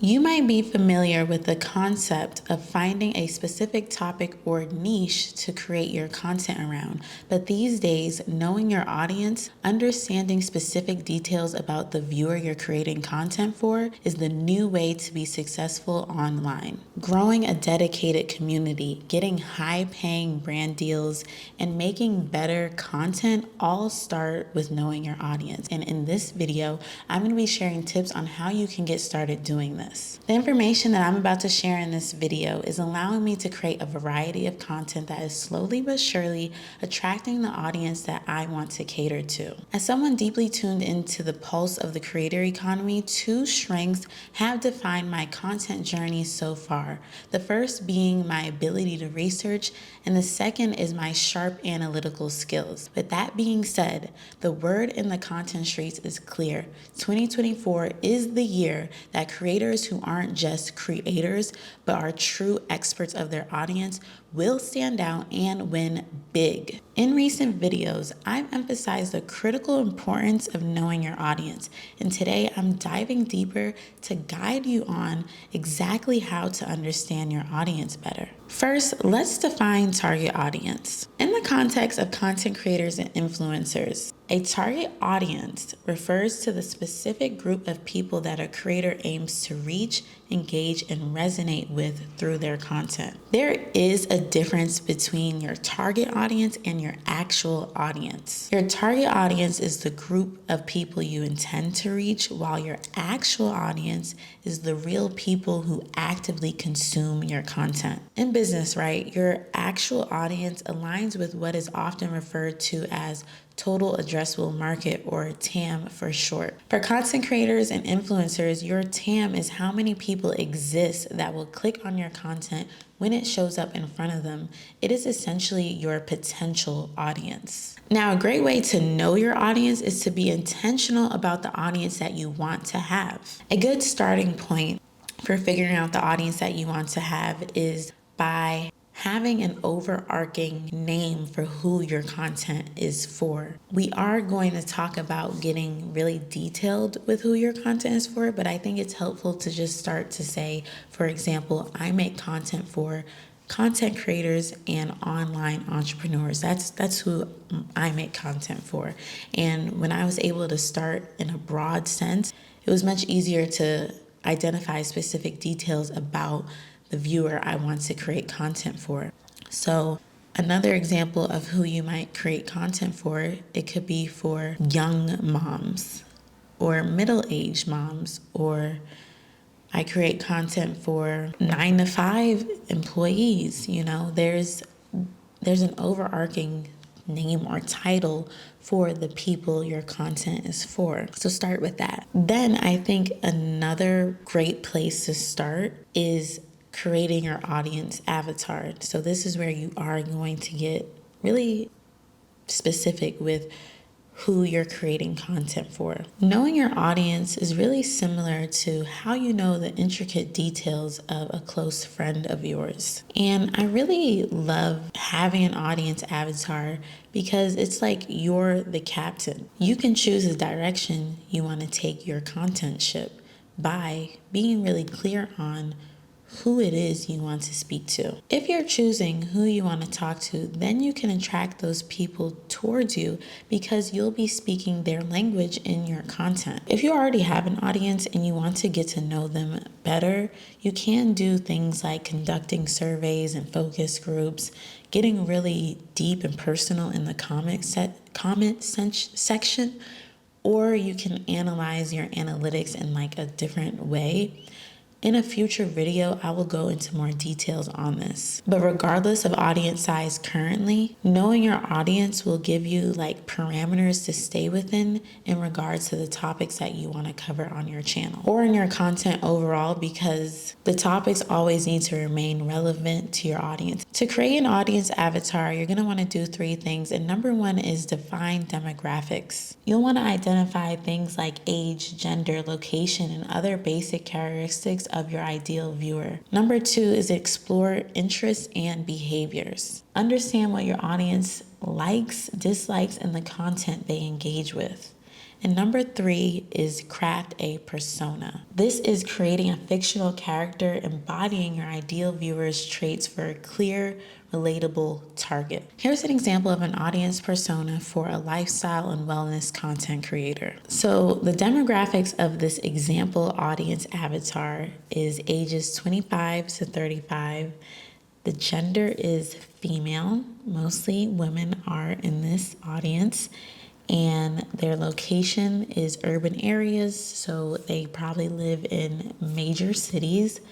You might be familiar with the concept of finding a specific topic or niche to create your content around, but these days, knowing your audience, understanding specific details about the viewer you're creating content for is the new way to be successful online. Growing a dedicated community, getting high-paying brand deals, and making better content all start with knowing your audience. And in this video, I'm going to be sharing tips on how you can get started doing this. The information that I'm about to share in this video is allowing me to create a variety of content that is slowly but surely attracting the audience that I want to cater to. As someone deeply tuned into the pulse of the creator economy, two strengths have defined my content journey so far. The first being my ability to research, and the second is my sharp analytical skills. With that being said, the word in the content streets is clear. 2024 is the year that creators who aren't just creators, but are true experts of their audience will stand out and win big. In recent videos, I've emphasized the critical importance of knowing your audience, and today I'm diving deeper to guide you on exactly how to understand your audience better. First, let's define target audience. In the context of content creators and influencers, a target audience refers to the specific group of people that a creator aims to reach, engage, and resonate with through their content. There is a difference between your target audience and your actual audience. Your target audience is the group of people you intend to reach, while your actual audience is the real people who actively consume your content. In business, right, your actual audience aligns with what is often referred to as total addressable market, or TAM for short. For content creators and influencers, your TAM is how many people exist that will click on your content when it shows up in front of them. It is essentially your potential audience. Now, a great way to know your audience is to be intentional about the audience that you want to have. A good starting point for figuring out the audience that you want to have is by having an overarching name for who your content is for. We are going to talk about getting really detailed with who your content is for, but I think it's helpful to just start to say, for example, I make content for content creators and online entrepreneurs. That's who I make content for. And when I was able to start in a broad sense, it was much easier to identify specific details about the viewer I want to create content for. So another example of who you might create content for, it could be for young moms or middle-aged moms, or I create content for 9-to-5 employees. You know, there's an overarching name or title for the people your content is for. So start with that. Then I think another great place to start is creating your audience avatar. So this is where you are going to get really specific with who you're creating content for. Knowing your audience is really similar to how you know the intricate details of a close friend of yours. And I really love having an audience avatar because it's like you're the captain. You can choose the direction you want to take your content ship by being really clear on who it is you want to speak to. If you're choosing who you want to talk to, then you can attract those people towards you because you'll be speaking their language in your content. If you already have an audience and you want to get to know them better, you can do things like conducting surveys and focus groups, getting really deep and personal in the comment section, or you can analyze your analytics in like a different way. In a future video, I will go into more details on this. But regardless of audience size currently, knowing your audience will give you like parameters to stay within in regards to the topics that you want to cover on your channel or in your content overall, because the topics always need to remain relevant to your audience. To create an audience avatar, you're going to want to do 3 things. And number 1 is define demographics. You'll want to identify things like age, gender, location, and other basic characteristics of your ideal viewer. Number 2 is explore interests and behaviors. Understand what your audience likes, dislikes, and the content they engage with. And number 3 is craft a persona. This is creating a fictional character embodying your ideal viewer's traits for a clear, relatable target. Here's an example of an audience persona for a lifestyle and wellness content creator. So the demographics of this example audience avatar is ages 25 to 35. The gender is female. Mostly women are in this audience. And their location is urban areas, so they probably live in major cities.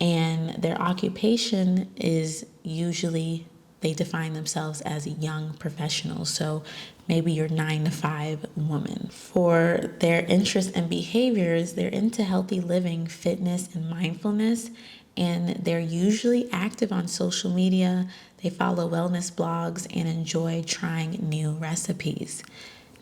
And their occupation is usually, they define themselves as a young professional. So maybe you're 9 to 5 woman. For their interests and behaviors, they're into healthy living, fitness, and mindfulness. And they're usually active on social media. They follow wellness blogs and enjoy trying new recipes.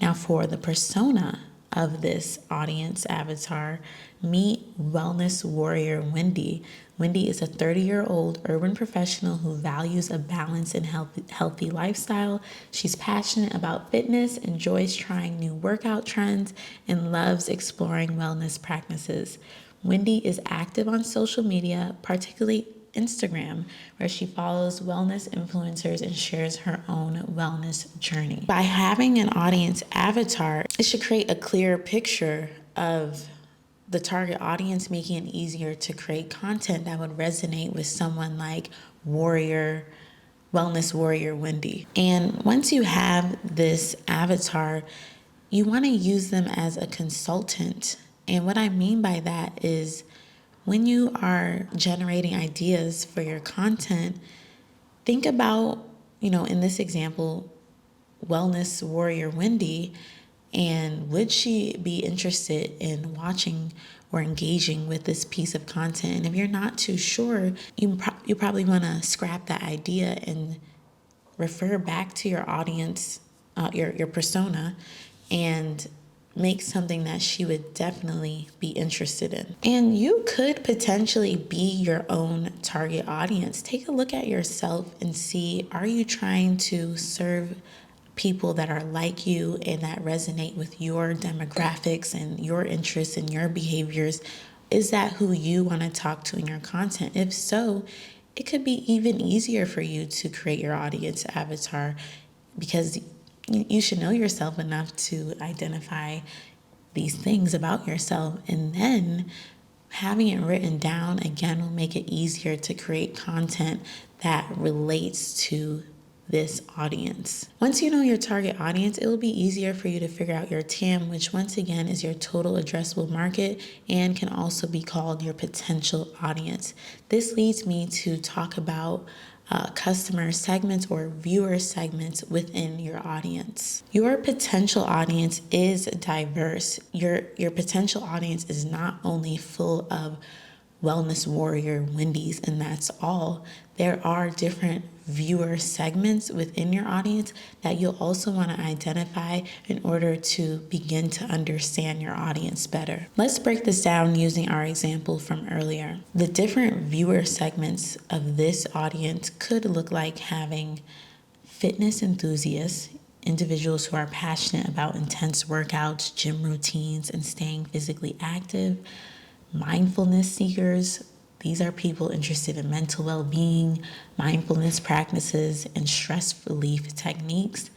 Now, for the persona of this audience avatar, meet wellness warrior Wendy. Wendy is a 30-year-old urban professional who values a balanced and healthy lifestyle. She's passionate about fitness, enjoys trying new workout trends, and loves exploring wellness practices. Wendy is active on social media, particularly Instagram, where she follows wellness influencers and shares her own wellness journey. By having an audience avatar, it should create a clear picture of the target audience, making it easier to create content that would resonate with someone like wellness warrior Wendy. And once you have this avatar, you want to use them as a consultant. And what I mean by that is when you are generating ideas for your content, think about, in this example, wellness warrior Wendy, and would she be interested in watching or engaging with this piece of content? And if you're not too sure, you probably want to scrap that idea and refer back to your audience, your persona, and make something that she would definitely be interested in. And you could potentially be your own target audience. Take a look at yourself and see, are you trying to serve people that are like you and that resonate with your demographics and your interests and your behaviors? Is that who you want to talk to in your content? If so, it could be even easier for you to create your audience avatar, because you should know yourself enough to identify these things about yourself. And then having it written down, again, will make it easier to create content that relates to this audience. Once you know your target audience, it will be easier for you to figure out your TAM, which once again is your total addressable market and can also be called your potential audience. This leads me to talk about customer segments or viewer segments within your audience. Your potential audience is diverse. Your potential audience is not only full of wellness warrior Wendy's and that's all. There are different viewer segments within your audience that you'll also want to identify in order to begin to understand your audience better. Let's break this down using our example from earlier. The different viewer segments of this audience could look like having fitness enthusiasts, individuals who are passionate about intense workouts, gym routines, and staying physically active. Mindfulness seekers, these are people interested in mental well-being, mindfulness practices, and stress relief techniques.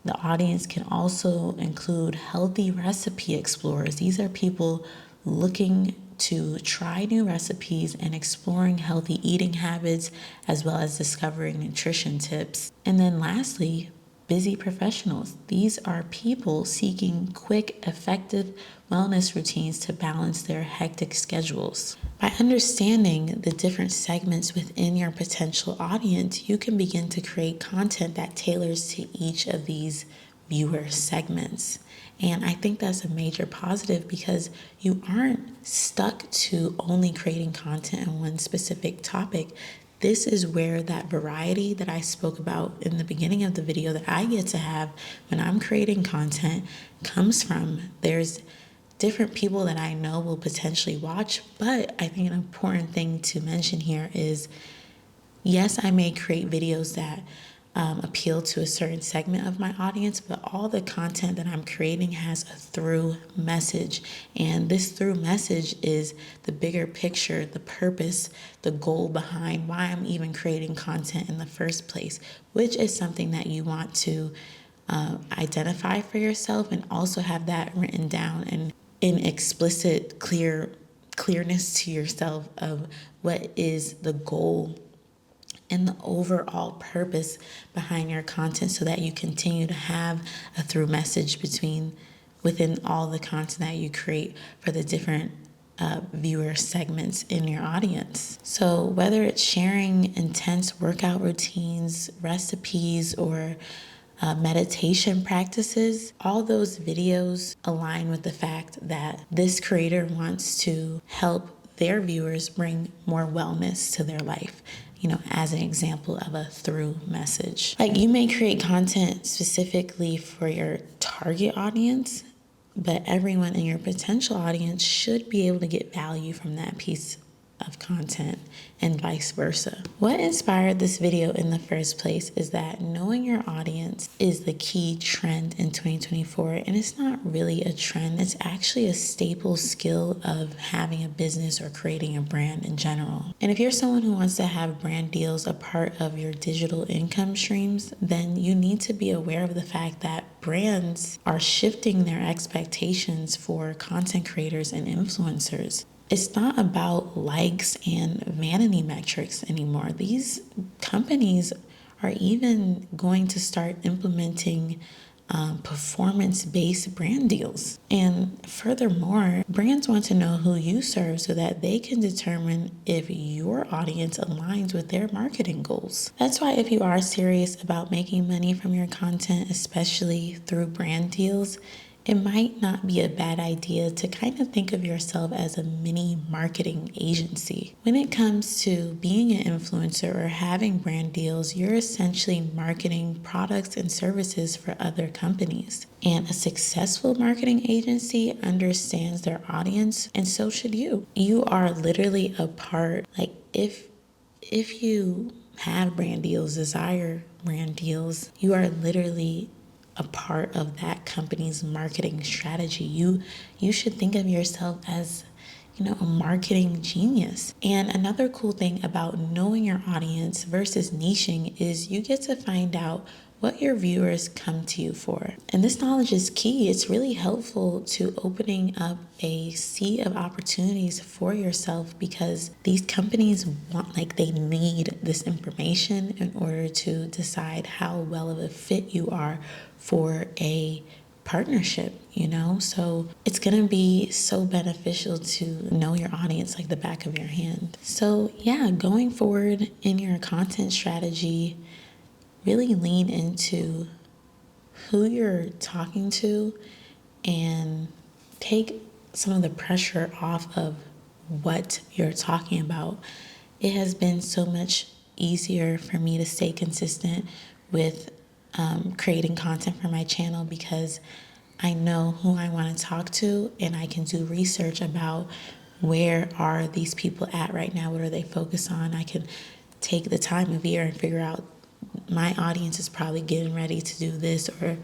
The audience can also include healthy recipe explorers. These are people looking to try new recipes and exploring healthy eating habits, as well as discovering nutrition tips. And then lastly, busy professionals. These are people seeking quick, effective wellness routines to balance their hectic schedules. By understanding the different segments within your potential audience, you can begin to create content that tailors to each of these viewer segments. And I think that's a major positive because you aren't stuck to only creating content on one specific topic. This is where that variety that I spoke about in the beginning of the video that I get to have when I'm creating content comes from. There's different people that I know will potentially watch, but I think an important thing to mention here is, yes, I may create videos that appeal to a certain segment of my audience, but all the content that I'm creating has a through message. And this through message is the bigger picture, the purpose, the goal behind why I'm even creating content in the first place, which is something that you want to identify for yourself and also have that written down and in explicit, clearness to yourself of what is the goal and the overall purpose behind your content, so that you continue to have a through message within all the content that you create for the different viewer segments in your audience. So whether it's sharing intense workout routines, recipes, or meditation practices, all those videos align with the fact that this creator wants to help their viewers bring more wellness to their life, as an example of a through message. Like, you may create content specifically for your target audience, but everyone in your potential audience should be able to get value from that piece of content, and vice versa. What inspired this video in the first place is that knowing your audience is the key trend in 2024, and it's not really a trend, it's actually a staple skill of having a business or creating a brand in general. And if you're someone who wants to have brand deals a part of your digital income streams, then you need to be aware of the fact that brands are shifting their expectations for content creators and influencers. It's not about likes and vanity metrics anymore. These companies are even going to start implementing performance-based brand deals. And furthermore, brands want to know who you serve so that they can determine if your audience aligns with their marketing goals. That's why if you are serious about making money from your content, especially through brand deals, it might not be a bad idea to kind of think of yourself as a mini marketing agency. When it comes to being an influencer or having brand deals, you're essentially marketing products and services for other companies. And a successful marketing agency understands their audience, and so should you. You are literally a part, like if you have brand deals, desire brand deals, you are literally a part of that company's marketing strategy. You should think of yourself as, a marketing genius. And another cool thing about knowing your audience versus niching is you get to find out what your viewers come to you for. And this knowledge is key. It's really helpful to opening up a sea of opportunities for yourself, because these companies they need this information in order to decide how well of a fit you are for a partnership, So it's going to be so beneficial to know your audience like the back of your hand. So yeah, going forward in your content strategy, really lean into who you're talking to and take some of the pressure off of what you're talking about. It has been so much easier for me to stay consistent with creating content for my channel, because I know who I want to talk to and I can do research about where are these people at right now, what are they focused on. I can take the time of year and figure out my audience is probably getting ready to do this, or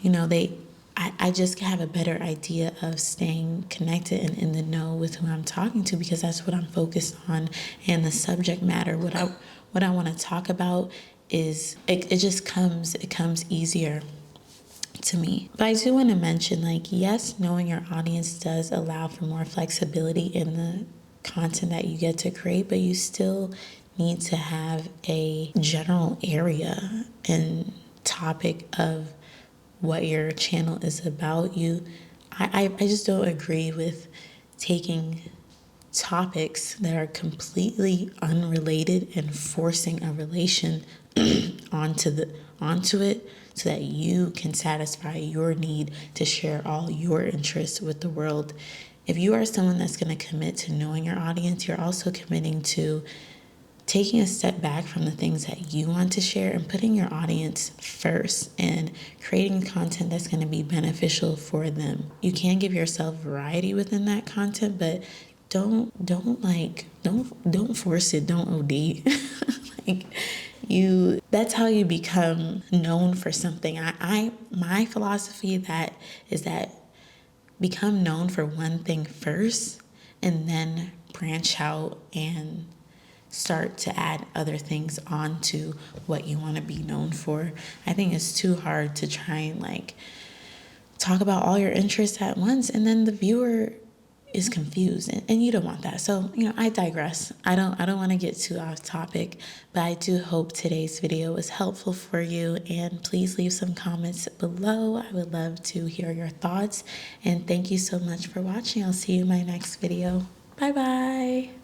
I just have a better idea of staying connected and in the know with who I'm talking to, because that's what I'm focused on. And the subject matter, what I want to talk about is it comes easier to me. But I do want to mention, yes, knowing your audience does allow for more flexibility in the content that you get to create, but you still need to have a general area and topic of what your channel is about. I just don't agree with taking topics that are completely unrelated and forcing a relation onto it so that you can satisfy your need to share all your interests with the world. If you are someone that's going to commit to knowing your audience, you're also committing to taking a step back from the things that you want to share and putting your audience first and creating content that's going to be beneficial for them. You can give yourself variety within that content, but don't force it. Don't OD. That's how you become known for something. My philosophy that is that become known for one thing first and then branch out and start to add other things onto what you want to be known for. I think it's too hard to try and like talk about all your interests at once and then the viewer is confused, and you don't want that. So, I digress. I don't want to get too off topic, but I do hope today's video was helpful for you, and please leave some comments below. I would love to hear your thoughts, and thank you so much for watching. I'll see you in my next video. Bye bye.